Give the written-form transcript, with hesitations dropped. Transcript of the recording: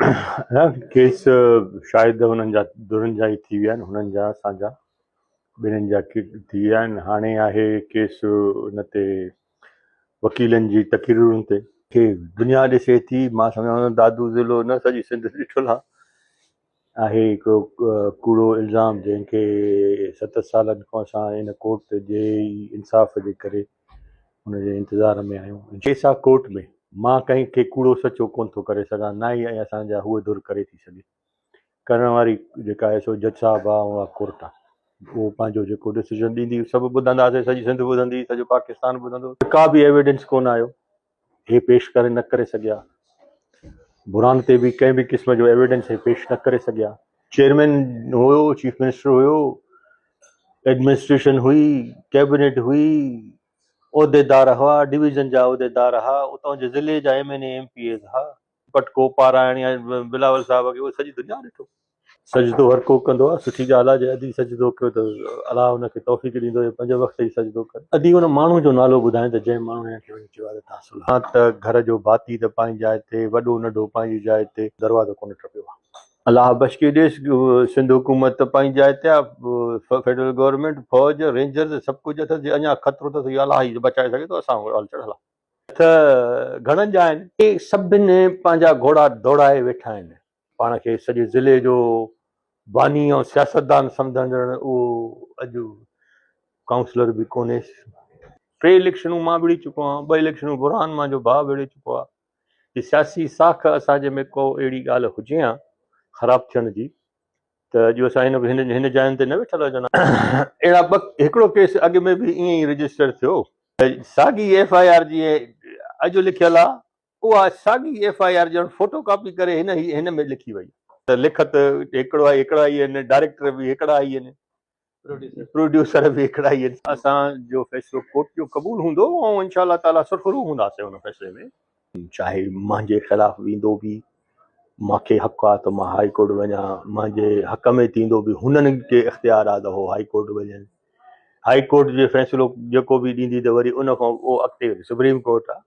Case शायदि हुननि जा दुरनि जा ई थी विया आहिनि, हुननि जा असांजा ॿिन्हिनि जा थी विया आहिनि। हाणे आहे केस हुन ते वकीलनि जी तक़रीरुनि ते खे दुनिया ॾिसे थी। मां सम्झां दादू ज़िलो न सॼी सिंध ॾिठल आहे हिकिड़ो कूड़ो इल्ज़ाम जंहिंखे 7 सालनि खां असां हिन कोर्ट जे इंसाफ़ जे करे हुनजे इंतज़ार में आहियूं। केस आहे कोर्ट में, मां कंहिंखे कूड़ो सचो कोन थो करे सघां, ना ई असांजा हूअ दुर करे थी सघे। करण वारी जेका आहे सो जज साहिबु आहे, उहा कोर्ट आहे। उहो पंहिंजो जेको डिसीजन ॾींदी सभु ॿुधंदासीं, सॼी सिंध ॿुधंदी, सॼो पाकिस्तान ॿुधंदो। का बि एविडेंस कोन आयो, हे पेश करे न करे सघिया। बुरहान ते बि कंहिं बि क़िस्म जो एविडेंस हे पेश न करे सघिया। चेयरमैन हुयो, चीफ मिनिस्टर हुयो, एडमिनिस्ट्रेशन हुई, कैबिनेट हुई, उहिदेदार हुआ, डिवीज़न जा उहिदेदार हुआ, उतां जे ज़िले जा MNA MPAs हुआ, पटको पारायण या बिलावल साहिब खे उहो सॼी दुनिया ॾिठो। सजदो हर को कंदो आहे, सुठी ॻाल्हि आहे। जे अदी सजदो कयो त अलाह हुनखे तौफ़ीक़ ॾींदो, 5 वक़्त ई सजदो करे। अदी हुन माण्हू जो नालो ॿुधाए त जंहिं माण्हू खे वञी चयो आहे तव्हां सुल्हा त घर जो भाती त पंहिंजी जाइ ते, वॾो नंढो पंहिंजी जाइ ते, दरवाज़ो कोन टपियो आहे। अलाह बशकी ॾेस, सिंध हुकूमत पंहिंजी जाइ ते आहे, फेडरल गवर्नमेंट, फौज, रेंजर्स सभु कुझु अथसि। अञा ख़तरो अथसि, इहो अलाह ई बचाए सघे थो, असां हल चढ़ल आहे। त घणनि जा आहिनि, इहे सभिनी पंहिंजा घोड़ा दौड़ाए वेठा आहिनि। पाण खे सॼे ज़िले जो बानी ऐं सियासतदान सम्झंदड़ उहो अॼु काउंसलर बि कोन्हे। 3 इलेक्शनूं मां विड़ी चुको आहियां, 2 इलेक्शनूं बुरहान मुंहिंजो भाउ विड़े चुको आहे। कि सियासी साख असांजे में को अहिड़ी ॻाल्हि हुजे हा ख़राबु थियण जी, त अॼु असां हिन जायुनि ते न वेठल हुजनि। अहिड़ा हिकिड़ो केस अॻु में बि ईअं ई रजिस्टर थियो। साॻी FIR जीअं अॼु लिखियल आहे, उहा साॻी FIR ॼण फोटो कॉपी करे हिन में लिखी वई। त लिखत हिकिड़ा ई आहिनि, डायरेक्टर बि हिकिड़ा ई आहिनि, प्रोड्यूसर बि हिकिड़ा ई आहिनि। असांजो फ़ैसिलो कोर्ट जो क़बूल हूंदो ऐं इंशा ताला सुरख़ुरू हूंदासीं हुन फ़ैसिले में। चाहे मुंहिंजे ख़िलाफ़ु वेंदो बि, मूंखे हक़ु आहे त मां हाई कोर्ट वञा, मुंहिंजे हक़ में थींदो बि, हुननि खे इख़्तियार आहे त उहो हाई कोर्ट वञनि। हाई कोर्ट जो फ़ैसिलो जेको बि ॾींदी त वरी उन खां पोइ अॻिते सुप्रीम कोर्ट आहे।